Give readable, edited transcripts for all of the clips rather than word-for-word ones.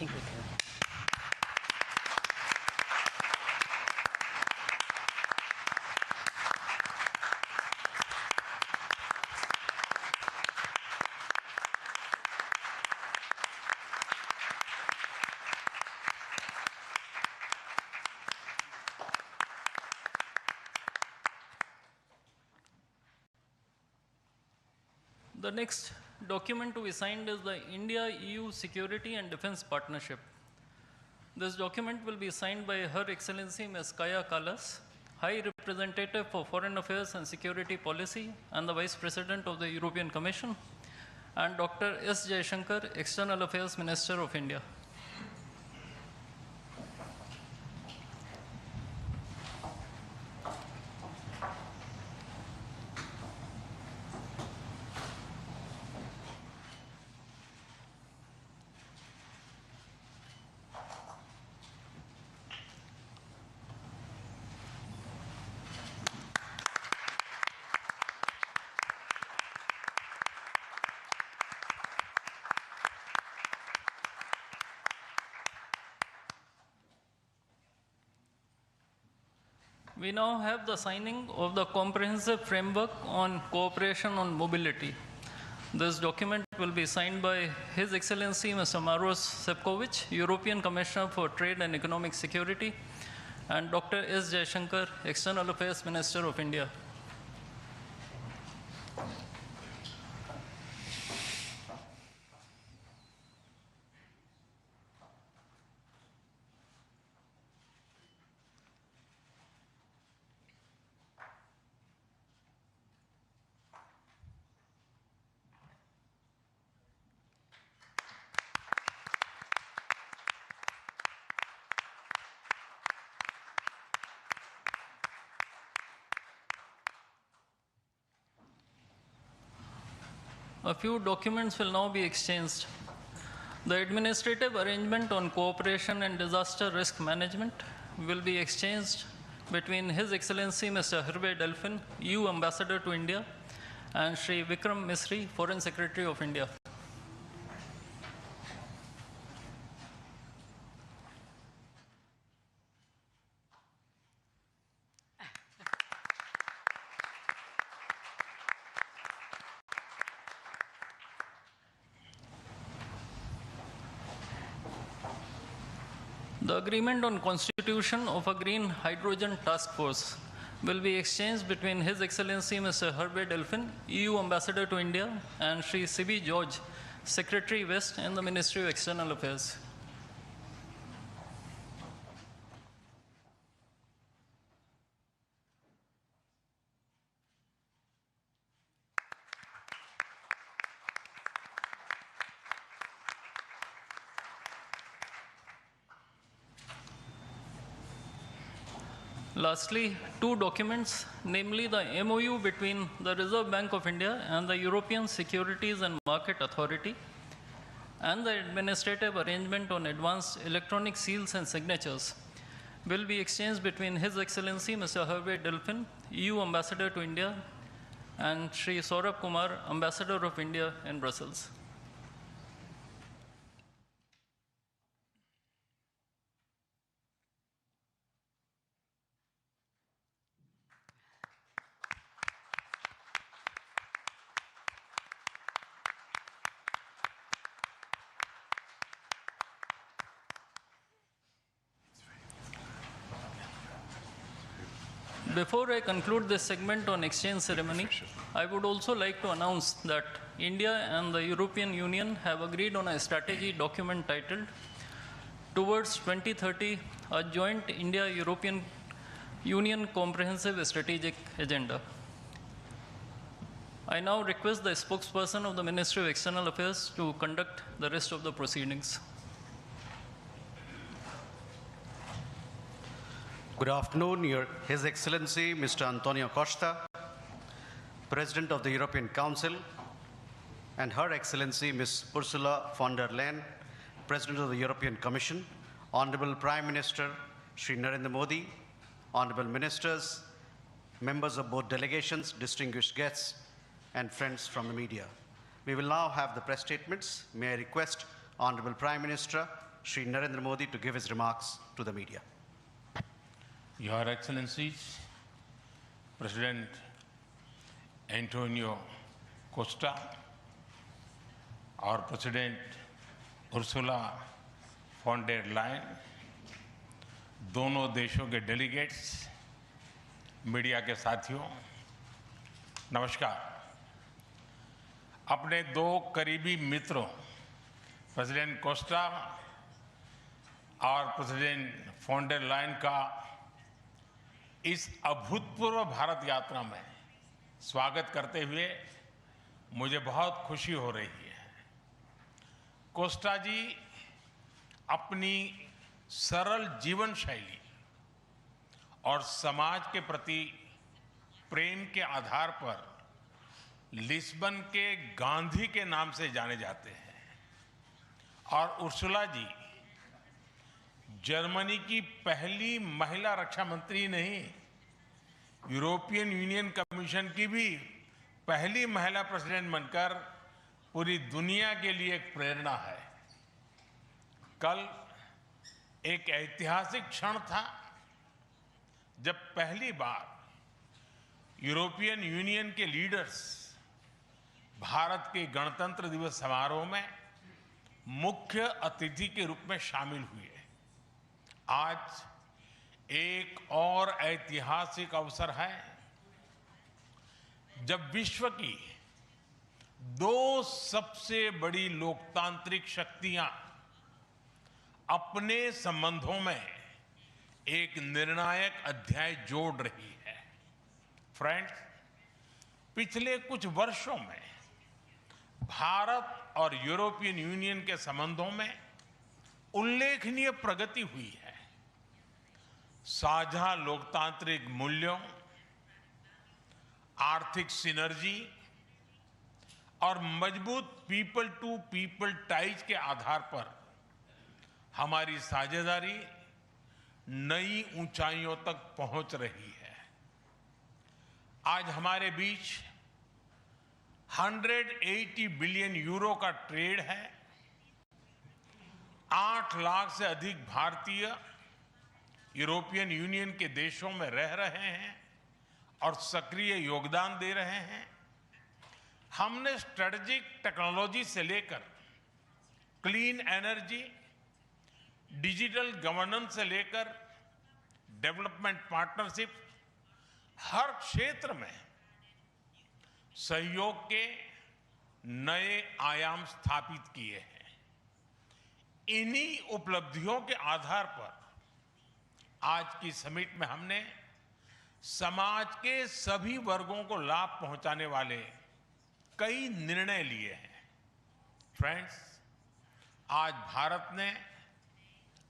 think we can. The next document to be signed is the India-EU Security and Defense Partnership. This document will be signed by Her Excellency Ms. Kaja Kallas, High Representative for Foreign Affairs and Security Policy and the Vice President of the European Commission, and Dr. S. Jaishankar, External Affairs Minister of India. We now have the signing of the Comprehensive Framework on Cooperation on Mobility. This document will be signed by His Excellency Mr. Maros Sefcovic, European Commissioner for Trade and Economic Security, and Dr. S. Jaishankar, External Affairs Minister of India. A few documents will now be exchanged. The Administrative Arrangement on Cooperation and Disaster Risk Management will be exchanged between His Excellency Mr. Hervé Delphin, EU Ambassador to India, and Shri Vikram Misri, Foreign Secretary of India. The agreement on constitution of a green hydrogen task force will be exchanged between His Excellency Mr. Hervé Delphin, EU Ambassador to India, and Shri C.B. George, Secretary West in the Ministry of External Affairs. Lastly, two documents, namely the MOU between the Reserve Bank of India and the European Securities and Market Authority, and the Administrative Arrangement on Advanced Electronic Seals and Signatures, will be exchanged between His Excellency Mr. Hervé Delphin, EU Ambassador to India, and Shri Saurabh Kumar, Ambassador of India in Brussels. Before I conclude this segment on exchange ceremony, I would also like to announce that India and the European Union have agreed on a strategy document titled Towards 2030, a Joint India-European Union Comprehensive Strategic Agenda. I now request the spokesperson of the Ministry of External Affairs to conduct the rest of the proceedings. Good afternoon, His Excellency Mr. António Costa, President of the European Council, and Her Excellency Ms. Ursula von der Leyen, President of the European Commission, Honorable Prime Minister Shri Narendra Modi, Honorable Ministers, members of both delegations, distinguished guests, and friends from the media. We will now have the press statements. May I request Honorable Prime Minister Shri Narendra Modi to give his remarks to the media. Your Excellencies, President António Costa और president Ursula von der Leyen, दोनों देशों के delegates, media के साथियों, नमस्कार। अपने दो करीबी मित्रों प्रेसिडेंट कोस्टा और प्रेसिडेंट फॉन डेर लायन का इस अभूतपूर्व भारत यात्रा में स्वागत करते हुए मुझे बहुत खुशी हो रही है। कोस्टा जी अपनी सरल जीवन शैली और समाज के प्रति प्रेम के आधार पर लिस्बन के गांधी के नाम से जाने जाते हैं और उर्सुला जी जर्मनी की पहली महिला रक्षा मंत्री नहीं, यूरोपियन यूनियन कमीशन की भी पहली महिला प्रेसिडेंट बनकर पूरी दुनिया के लिए एक प्रेरणा है। कल एक ऐतिहासिक क्षण था जब पहली बार यूरोपियन यूनियन के लीडर्स भारत के गणतंत्र दिवस समारोह में मुख्य अतिथि के रूप में शामिल हुए। आज एक और ऐतिहासिक अवसर है जब विश्व की दो सबसे बड़ी लोकतांत्रिक शक्तियां अपने संबंधों में एक निर्णायक अध्याय जोड़ रही है। फ्रेंड्स, पिछले कुछ वर्षों में भारत और यूरोपियन यूनियन के संबंधों में उल्लेखनीय प्रगति हुई है। साझा लोकतांत्रिक मूल्यों, आर्थिक सिनर्जी और मजबूत पीपल टू पीपल टाइज के आधार पर हमारी साझेदारी नई ऊंचाइयों तक पहुंच रही है। आज हमारे बीच 180 बिलियन यूरो का ट्रेड है। 8 लाख से अधिक भारतीय यूरोपियन यूनियन के देशों में रह रहे हैं और सक्रिय योगदान दे रहे हैं। हमने स्ट्रेटेजिक टेक्नोलॉजी से लेकर क्लीन एनर्जी, डिजिटल गवर्नेंस से लेकर डेवलपमेंट पार्टनरशिप, हर क्षेत्र में सहयोग के नए आयाम स्थापित किए हैं। इन्हीं उपलब्धियों के आधार पर आज की समिट में हमने समाज के सभी वर्गों को लाभ पहुंचाने वाले कई निर्णय लिए हैं। फ्रेंड्स, आज भारत ने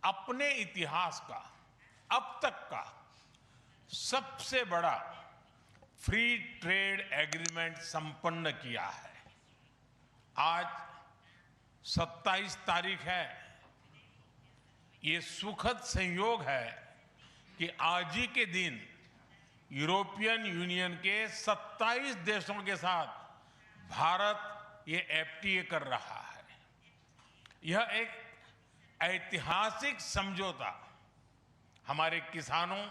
अपने इतिहास का अब तक का सबसे बड़ा फ्री ट्रेड एग्रीमेंट संपन्न किया है। आज 27 तारीख है। ये सुखद संयोग है कि आज ही के दिन यूरोपियन यूनियन के 27 देशों के साथ भारत ये एफटीए कर रहा है। यह एक ऐतिहासिक समझौता हमारे किसानों,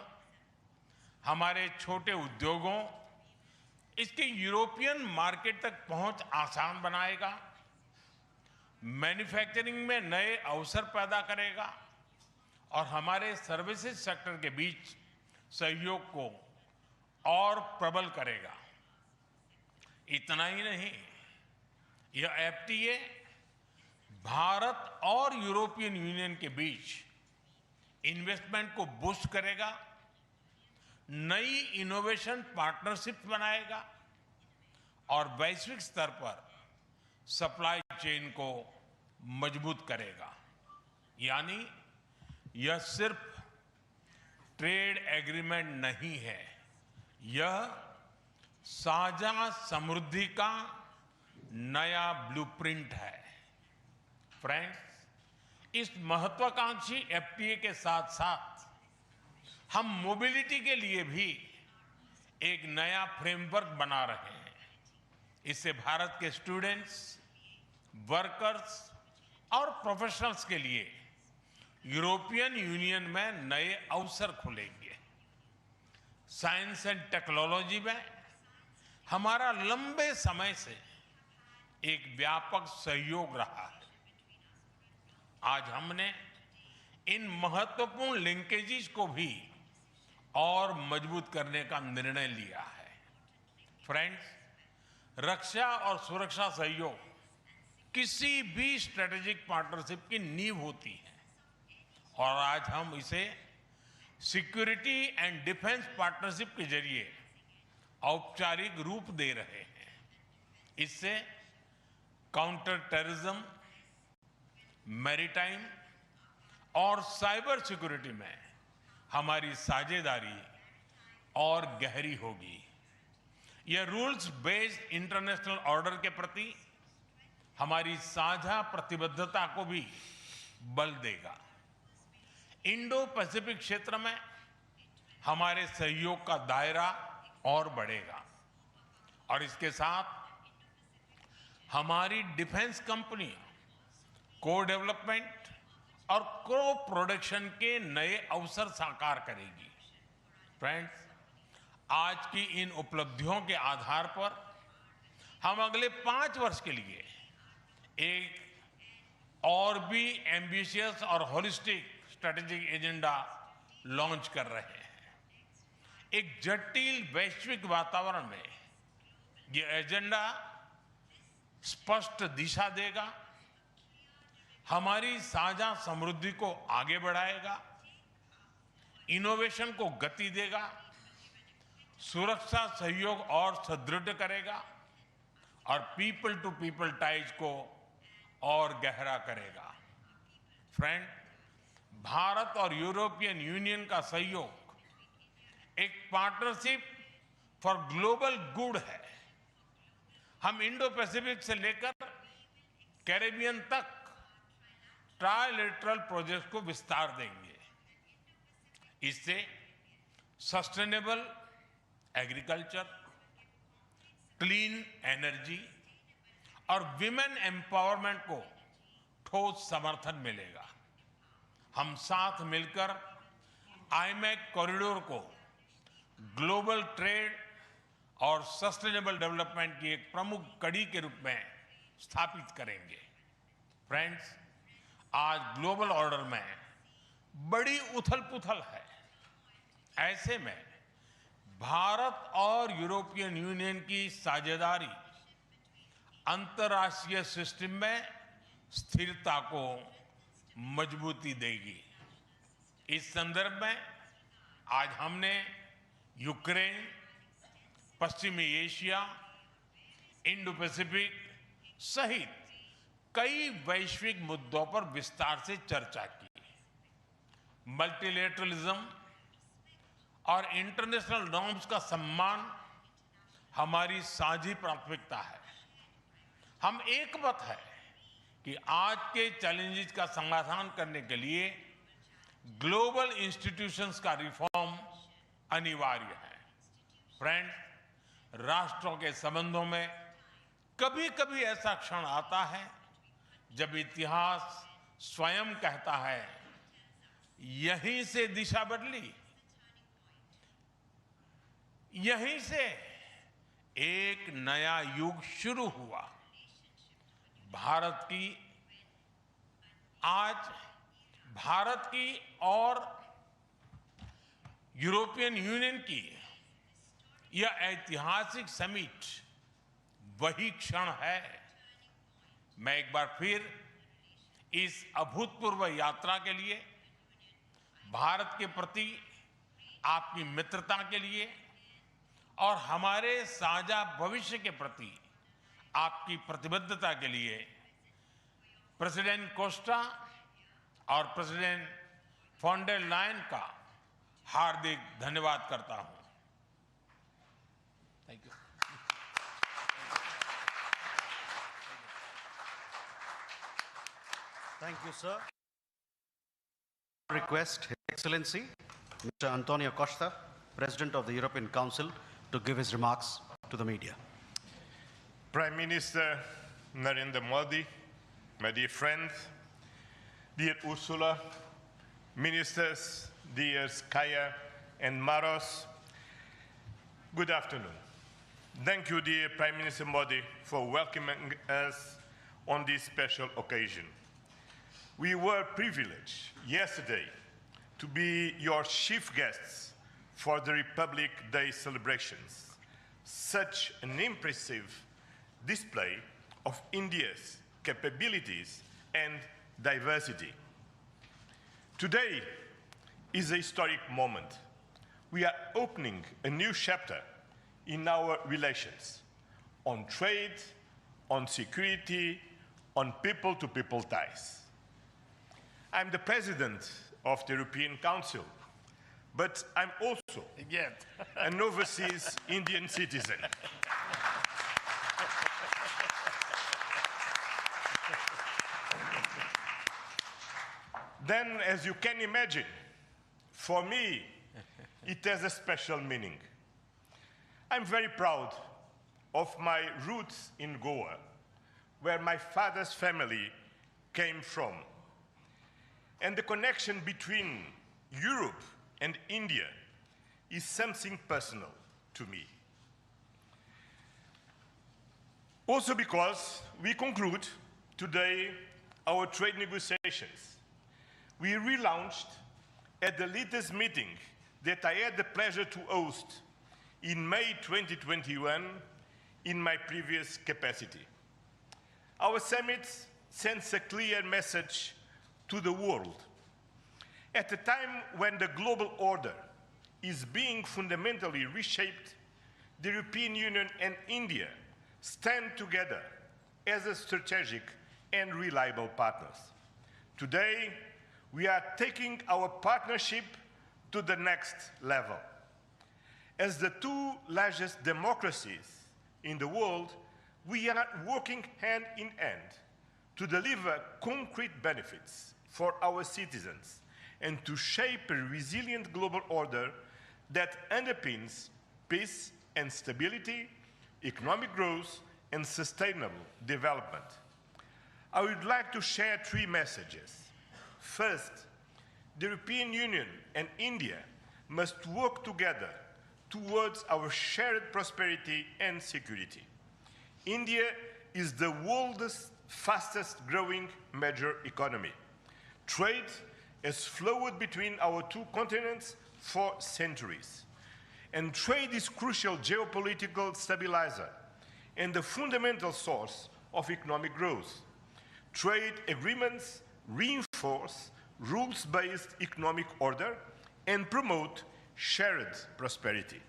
हमारे छोटे उद्योगों, इसके यूरोपियन मार्केट तक पहुंच आसान बनाएगा, मैन्युफैक्चरिंग में नए अवसर पैदा करेगा और हमारे सर्विसेज सेक्टर के बीच सहयोग को और प्रबल करेगा। इतना ही नहीं, यह एफटीए भारत और यूरोपियन यूनियन के बीच इन्वेस्टमेंट को बूस्ट करेगा, नई इनोवेशन पार्टनरशिप बनाएगा और वैश्विक स्तर पर सप्लाई चेन को मजबूत करेगा। यानी यह सिर्फ ट्रेड एग्रीमेंट नहीं है, यह साझा समृद्धि का नया ब्लूप्रिंट है। फ्रेंड्स, इस महत्वाकांक्षी एफटीए के साथ साथ हम मोबिलिटी के लिए भी एक नया फ्रेमवर्क बना रहे हैं। इससे भारत के स्टूडेंट्स, वर्कर्स और प्रोफेशनल्स के लिए यूरोपियन यूनियन में नए अवसर खुलेंगे। साइंस एंड टेक्नोलॉजी में हमारा लंबे समय से एक व्यापक सहयोग रहा है। आज हमने इन महत्वपूर्ण लिंकेजेस को भी और मजबूत करने का निर्णय लिया है। फ्रेंड्स, रक्षा और सुरक्षा सहयोग किसी भी स्ट्रेटेजिक पार्टनरशिप की नींव होती है और आज हम इसे सिक्योरिटी एंड डिफेंस पार्टनरशिप के जरिए औपचारिक रूप दे रहे हैं। इससे काउंटर टेररिज्म, मैरीटाइम और साइबर सिक्योरिटी में हमारी साझेदारी और गहरी होगी। यह रूल्स बेस्ड इंटरनेशनल ऑर्डर के प्रति हमारी साझा प्रतिबद्धता को भी बल देगा। इंडो पैसिफिक क्षेत्र में हमारे सहयोग का दायरा और बढ़ेगा और इसके साथ हमारी डिफेंस कंपनियां को डेवलपमेंट और को प्रोडक्शन के नए अवसर साकार करेगी। फ्रेंड्स, आज की इन उपलब्धियों के आधार पर हम अगले 5 वर्ष के लिए एक और भी एम्बिशियस और होलिस्टिक स्ट्रेटेजिक एजेंडा लॉन्च कर रहे हैं। एक जटिल वैश्विक वातावरण में ये एजेंडा स्पष्ट दिशा देगा, हमारी साझा समृद्धि को आगे बढ़ाएगा, इनोवेशन को गति देगा, सुरक्षा सहयोग और सुदृढ़ करेगा और पीपल टू पीपल टाइज को और गहरा करेगा। फ्रेंड, भारत और यूरोपियन यूनियन का सहयोग एक पार्टनरशिप फॉर ग्लोबल गुड है। हम इंडो पैसिफिक से लेकर कैरेबियन तक ट्राइलेटरल प्रोजेक्ट को विस्तार देंगे। इससे सस्टेनेबल एग्रीकल्चर, क्लीन एनर्जी और विमेन एम्पावरमेंट को ठोस समर्थन मिलेगा। हम साथ मिलकर आईमैक कॉरिडोर को ग्लोबल ट्रेड और सस्टेनेबल डेवलपमेंट की एक प्रमुख कड़ी के रूप में स्थापित करेंगे। फ्रेंड्स, आज ग्लोबल ऑर्डर में बड़ी उथल-पुथल है। ऐसे में भारत और यूरोपियन यूनियन की साझेदारी अंतर्राष्ट्रीय सिस्टम में स्थिरता को मजबूती देगी। इस संदर्भ में आज हमने यूक्रेन, पश्चिमी एशिया, इंडो पैसिफिक सहित कई वैश्विक मुद्दों पर विस्तार से चर्चा की। मल्टीलेटरलिज्म और इंटरनेशनल नॉर्म्स का सम्मान हमारी साझी प्राथमिकता है। हम एकमत है कि आज के चैलेंजेस का समाधान करने के लिए ग्लोबल इंस्टीट्यूशंस का रिफॉर्म अनिवार्य है। फ्रेंड्स, राष्ट्रों के संबंधों में कभी-कभी ऐसा क्षण आता है जब इतिहास स्वयं कहता है, यहीं से दिशा बदली, यहीं से एक नया युग शुरू हुआ। भारत की और यूरोपियन यूनियन की यह ऐतिहासिक समिट वही क्षण है। मैं एक बार फिर इस अभूतपूर्व यात्रा के लिए, भारत के प्रति आपकी मित्रता के लिए और हमारे साझा भविष्य के प्रति आपकी प्रतिबद्धता के लिए प्रेसिडेंट कोस्टा और प्रेसिडेंट फॉन डर लायन का हार्दिक धन्यवाद करता हूं। Thank you. Thank you, sir. Request His Excellency Mr. António Costa, President of the European Council, to give his remarks to the media. Prime Minister Narendra Modi, my dear friends, dear Ursula, ministers, dear Kaya and Maros, good afternoon. Thank you, dear Prime Minister Modi, for welcoming us on this special occasion. We were privileged yesterday to be your chief guests for the Republic Day celebrations. Such an impressive display of India's capabilities and diversity. Today is a historic moment. We are opening a new chapter in our relations on trade, on security, on people-to-people ties. I'm the president of the European Council, but I'm also an overseas Indian citizen. Then, as you can imagine, for me, it has a special meaning. I'm very proud of my roots in Goa, where my father's family came from. And the connection between Europe and India is something personal to me. Also because we conclude today our trade negotiations. We relaunched at the latest meeting that I had the pleasure to host in May 2021 in my previous capacity. Our summit sends a clear message to the world. At a time when the global order is being fundamentally reshaped, the European Union and India stand together as a strategic and reliable partners. Today, we are taking our partnership to the next level. As the two largest democracies in the world, we are working hand in hand to deliver concrete benefits for our citizens and to shape a resilient global order that underpins peace and stability, economic growth, and sustainable development. I would like to share three messages. First, the European Union and India must work together towards our shared prosperity and security. India is the world's fastest growing major economy. Trade has flowed between our two continents for centuries. And trade is crucial geopolitical stabilizer and the fundamental source of economic growth. Trade agreements reinforce rules-based economic order and promote shared prosperity.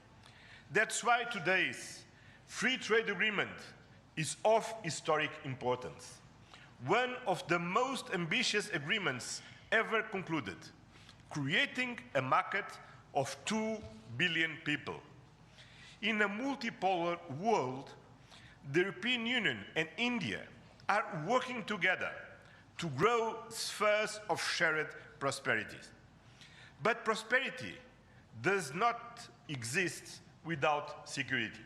That's why today's free trade agreement is of historic importance. One of the most ambitious agreements ever concluded, creating a market of 2 billion people. In a multipolar world, the European Union and India are working together to grow spheres of shared prosperity. But prosperity does not exist without security.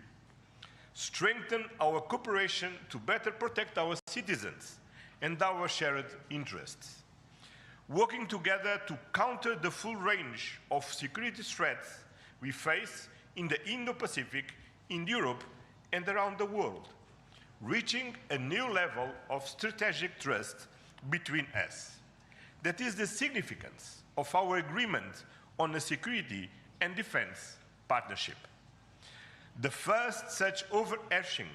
Strengthen our cooperation to better protect our citizens and our shared interests. Working together to counter the full range of security threats we face in the Indo-Pacific, in Europe, and around the world, reaching a new level of strategic trust between us. That is the significance of our agreement on a security and defense partnership. The first such overarching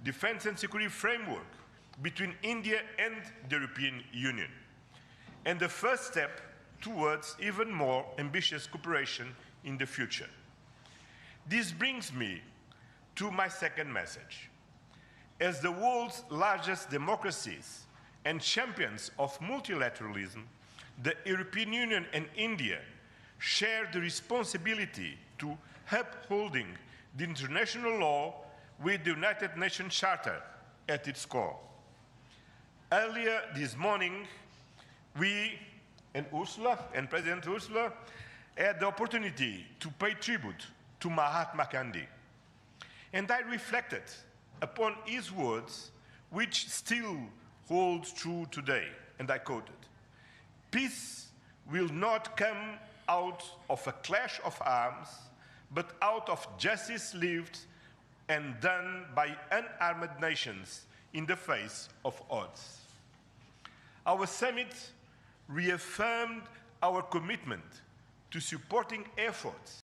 defense and security framework between India and the European Union, and the first step towards even more ambitious cooperation in the future. This brings me to my second message. As the world's largest democracies and champions of multilateralism, the European Union and India share the responsibility to upholding the international law with the United Nations Charter at its core. Earlier this morning, we and Ursula, and President Ursula, had the opportunity to pay tribute to Mahatma Gandhi. And I reflected upon his words, which still holds true today, and I quoted, "Peace will not come out of a clash of arms, but out of justice lived and done by unarmed nations in the face of odds. Our summit reaffirmed our commitment to supporting efforts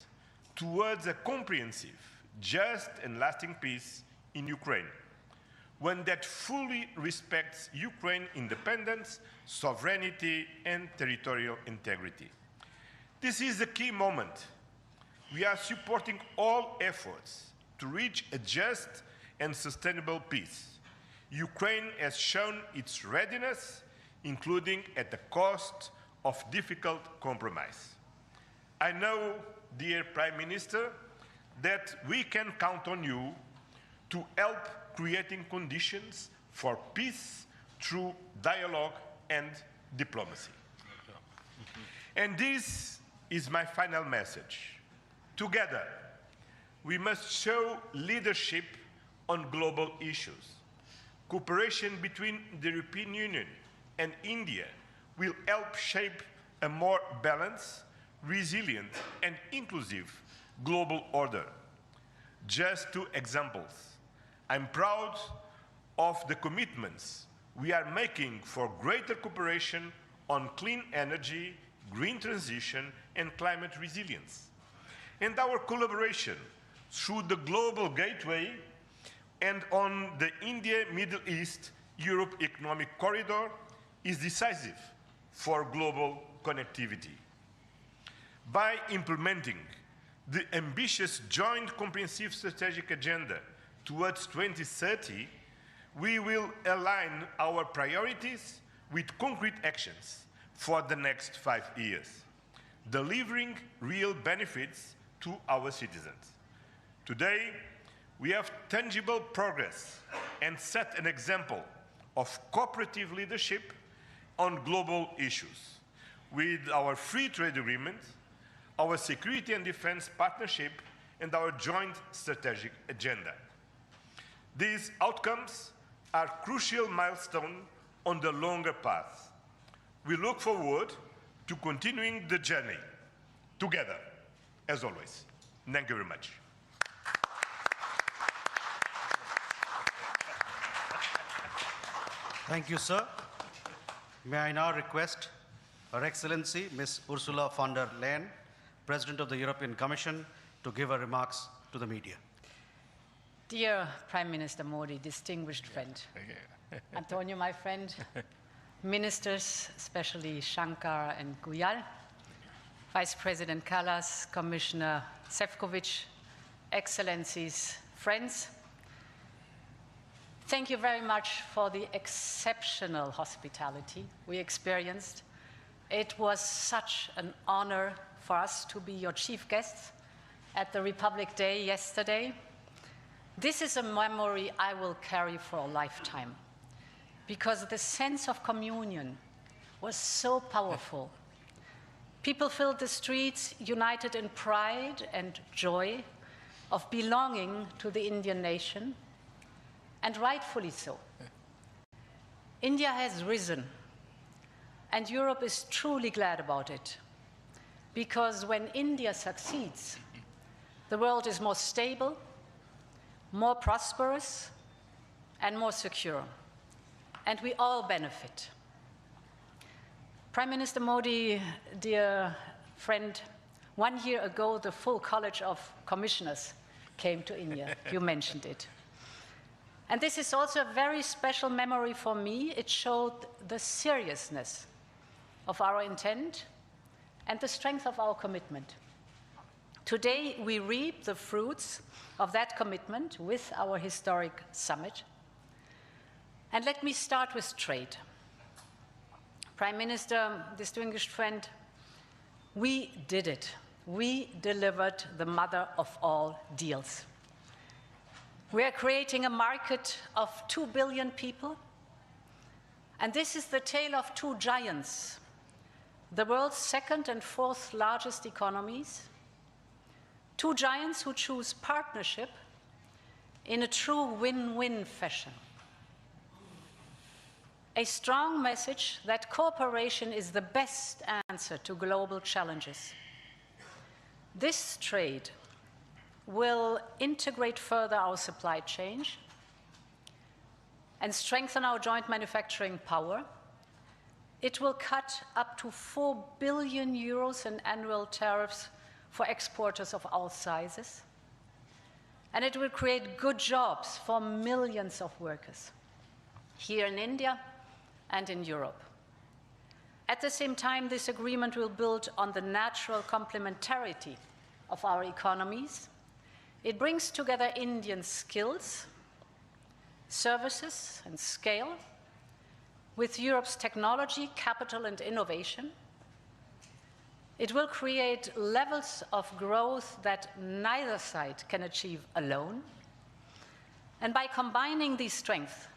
towards a comprehensive, just and lasting peace in Ukraine, one that fully respects Ukraine's independence, sovereignty, and territorial integrity. This is a key moment. We are supporting all efforts to reach a just and sustainable peace. Ukraine has shown its readiness, including at the cost of difficult compromise. I know, dear Prime Minister, that we can count on you to help creating conditions for peace through dialogue and diplomacy. And this is my final message. Together, we must show leadership on global issues. Cooperation between the European Union and India will help shape a more balanced, resilient, and inclusive global order. Just two examples. I'm proud of the commitments we are making for greater cooperation on clean energy, green transition, and climate resilience. And our collaboration through the Global Gateway and on the India-Middle East-Europe Economic Corridor is decisive for global connectivity. By implementing the ambitious Joint Comprehensive Strategic Agenda towards 2030, we will align our priorities with concrete actions for the next 5 years, delivering real benefits to our citizens. Today, we have tangible progress and set an example of cooperative leadership on global issues with our free trade agreement, our security and defense partnership, and our joint strategic agenda. These outcomes are crucial milestones on the longer path. We look forward to continuing the journey together, as always. Thank you very much. Thank you, sir. May I now request Her Excellency Ms. Ursula von der Leyen, President of the European Commission, to give her remarks to the media. Dear Prime Minister Modi, distinguished friend, António, my friend, ministers, especially Shankar and Guyal, Vice President Kallas, Commissioner Šefčovič, Excellencies, friends, thank you very much for the exceptional hospitality we experienced. It was such an honor for us to be your chief guests at the Republic Day yesterday. This is a memory I will carry for a lifetime, because the sense of communion was so powerful. People filled the streets united in pride and joy of belonging to the Indian nation, and rightfully so. India has risen, and Europe is truly glad about it, because when India succeeds, the world is more stable, more prosperous, and more secure, and we all benefit. Prime Minister Modi, dear friend, 1 year ago, the full College of Commissioners came to India. You mentioned it. And this is also a very special memory for me. It showed the seriousness of our intent and the strength of our commitment. Today, we reap the fruits of that commitment with our historic summit. And let me start with trade. Prime Minister, distinguished friend, we did it. We delivered the mother of all deals. We are creating a market of 2 billion people. And this is the tale of two giants, the world's second and fourth largest economies. Two giants who choose partnership in a true win-win fashion. A strong message that cooperation is the best answer to global challenges. This trade will integrate further our supply chain and strengthen our joint manufacturing power. It will cut up to 4 billion euros in annual tariffs for exporters of all sizes. And it will create good jobs for millions of workers here in India and in Europe. At the same time, this agreement will build on the natural complementarity of our economies. It brings together Indian skills, services, and scale with Europe's technology, capital, and innovation. It will create levels of growth that neither side can achieve alone. And by combining these strengths,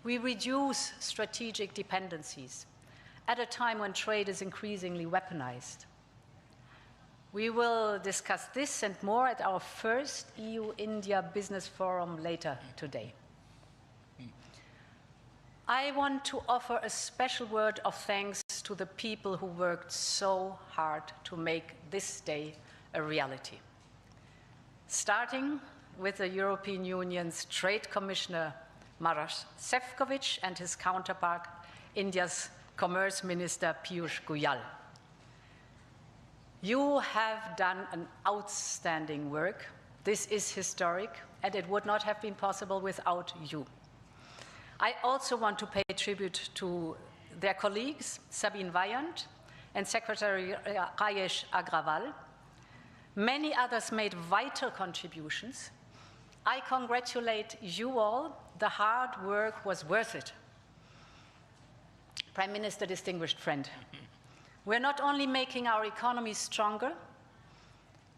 we reduce strategic dependencies at a time when trade is increasingly weaponized. We will discuss this and more at our first EU-India Business Forum later today. I want to offer a special word of thanks to the people who worked so hard to make this day a reality. Starting with the European Union's Trade Commissioner Maroš Šefčovič and his counterpart, India's Commerce Minister Piyush Goyal. You have done an outstanding work. This is historic, and it would not have been possible without you. I also want to pay tribute to their colleagues, Sabine Weyand and Secretary Rajesh Agrawal. Many others made vital contributions. I congratulate you all. The hard work was worth it. Prime Minister, distinguished friend, we're not only making our economy stronger,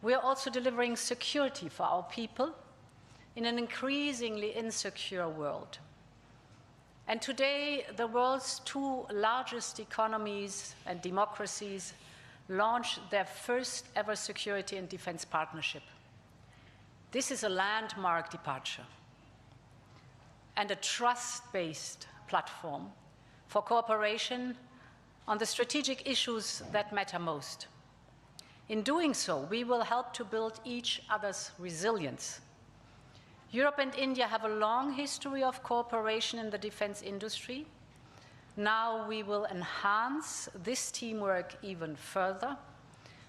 we're also delivering security for our people in an increasingly insecure world. And today, the world's two largest economies and democracies launch their first ever security and defense partnership. This is a landmark departure and a trust-based platform for cooperation on the strategic issues that matter most. In doing so, we will help to build each other's resilience. Europe and India have a long history of cooperation in the defense industry. Now we will enhance this teamwork even further.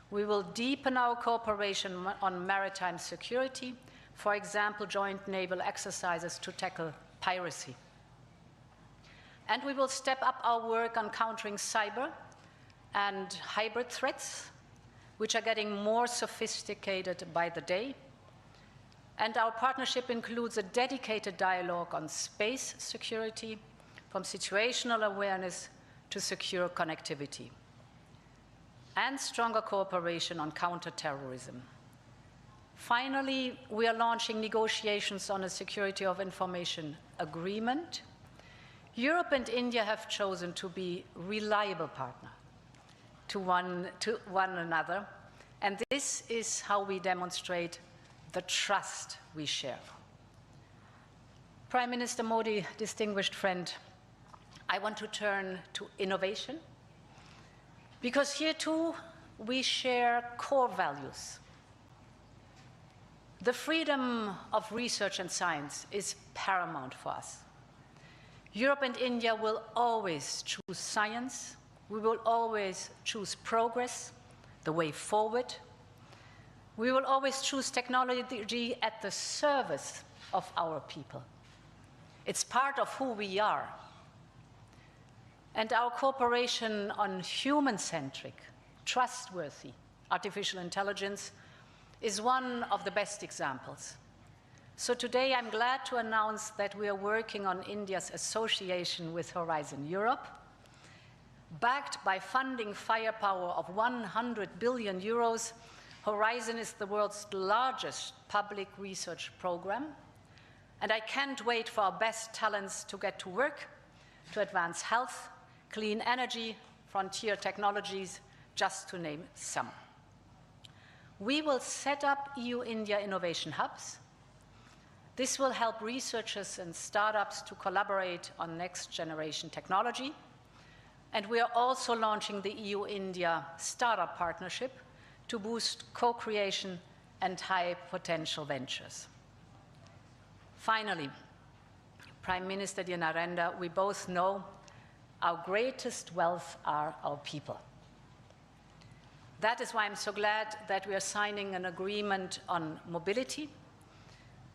We will deepen our cooperation on maritime security, for example, joint naval exercises to tackle piracy. And we will step up our work on countering cyber and hybrid threats, which are getting more sophisticated by the day. And our partnership includes a dedicated dialogue on space security, from situational awareness to secure connectivity, and stronger cooperation on counterterrorism. Finally, we are launching negotiations on a security of information agreement. Europe and India have chosen to be reliable partners to one another, and this is how we demonstrate the trust we share. Prime Minister Modi, distinguished friend, I want to turn to innovation, because here too we share core values. The freedom of research and science is paramount for us. Europe and India will always choose science. We will always choose progress, the way forward. We will always choose technology at the service of our people. It's part of who we are. And our cooperation on human-centric, trustworthy artificial intelligence is one of the best examples. So today I'm glad to announce that we are working on India's association with Horizon Europe. Backed by funding firepower of 100 billion euros, Horizon is the world's largest public research program. And I can't wait for our best talents to get to work to advance health, clean energy, frontier technologies, just to name some. We will set up EU-India innovation hubs. This will help researchers and startups to collaborate on next-generation technology. And we are also launching the EU-India Startup Partnership to boost co-creation and high potential ventures. Finally, Prime Minister dear Narendra, we both know our greatest wealth are our people. That is why I'm so glad that we are signing an agreement on mobility.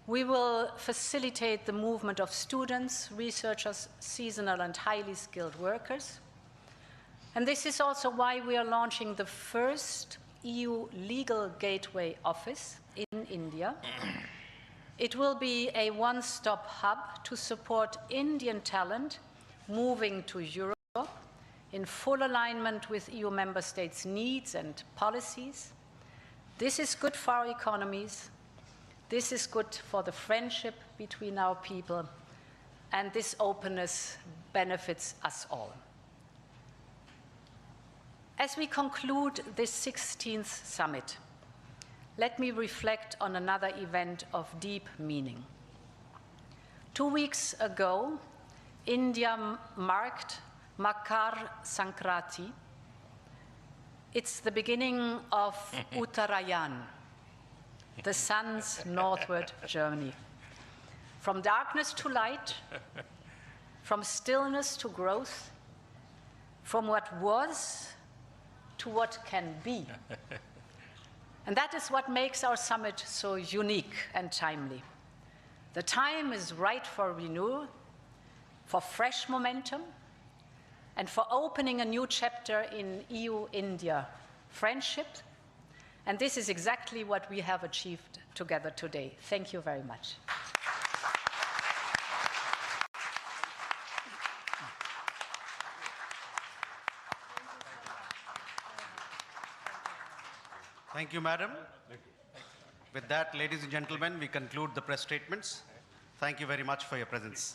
We will facilitate the movement of students, researchers, seasonal and highly skilled workers. And this is also why we are launching the first EU Legal Gateway Office in India. It will be a one-stop hub to support Indian talent moving to Europe in full alignment with EU member states' needs and policies. This is good for our economies. This is good for the friendship between our people. And this openness benefits us all. As we conclude this 16th summit, let me reflect on another event of deep meaning. 2 weeks ago, India marked Makar Sankranti. It's the beginning of Uttarayan, the sun's northward journey. From darkness to light, from stillness to growth, from what was to what can be. And that is what makes our summit so unique and timely. The time is right for renewal, for fresh momentum, and for opening a new chapter in EU-India friendship. And this is exactly what we have achieved together today. Thank you very much. Thank you, Madam. With that, ladies and gentlemen, we conclude the press statements. Thank you very much for your presence.